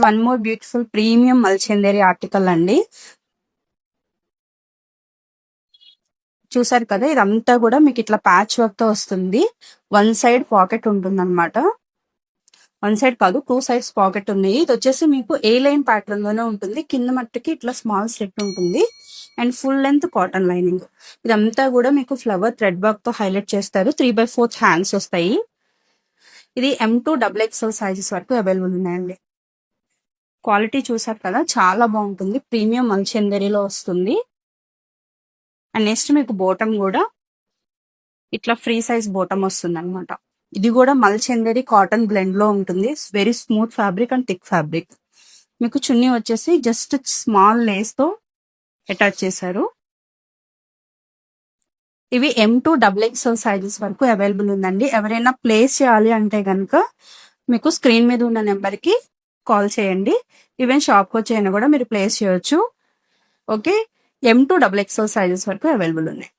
One more beautiful premium మల్చందేరి article అండి. చూసారు కదా, ఇదంతా కూడా మీకు ఇట్లా ప్యాచ్ వర్క్ తో వస్తుంది. వన్ సైడ్ పాకెట్ ఉంటుంది అనమాట. వన్ సైడ్ కాదు, టూ సైడ్స్ పాకెట్ ఉన్నాయి. ఇది వచ్చేసి మీకు ఏ లైన్ ప్యాటర్న్ లోనే ఉంటుంది. కింద మట్టుకి ఇట్లా స్మాల్ స్లిట్ ఉంటుంది and full length cotton lining. ఇదంతా కూడా మీకు ఫ్లవర్ థ్రెడ్ వర్క్ తో హైలైట్ చేస్తారు. 3/4 హ్యాండ్స్ వస్తాయి. ఇది M2 XXL సైజెస్ వరకు అవైలబుల్ ఉన్నాయండి. క్వాలిటీ చూసారు కదా, చాలా బాగుంటుంది. ప్రీమియం మల్చందరిలో వస్తుంది. అండ్ నెక్స్ట్ మీకు బోటమ్ కూడా ఇట్లా ఫ్రీ సైజ్ బోటమ్ వస్తుంది అనమాట. ఇది కూడా మల్చందరి కాటన్ బ్లెండ్ లో ఉంటుంది. Very smooth fabric and thick fabric. మీకు చున్నీ వచ్చేసి జస్ట్ స్మాల్ లేస్ తో అటాచ్ చేశారు. ఇవి M2 XXL సైజెస్ వరకు అవైలబుల్ ఉందండి. ఎవరైనా ప్లేస్ చేయాలి అంటే కనుక మీకు స్క్రీన్ మీద ఉన్న నెంబర్ కి కాల్ చేయండి. ఈవెన్ షాప్కి వచ్చైనా కూడా మీరు ప్లేస్ చేయొచ్చు. ఓకే, M2 XXL సైజెస్ వరకు అవైలబుల్ ఉన్నాయి.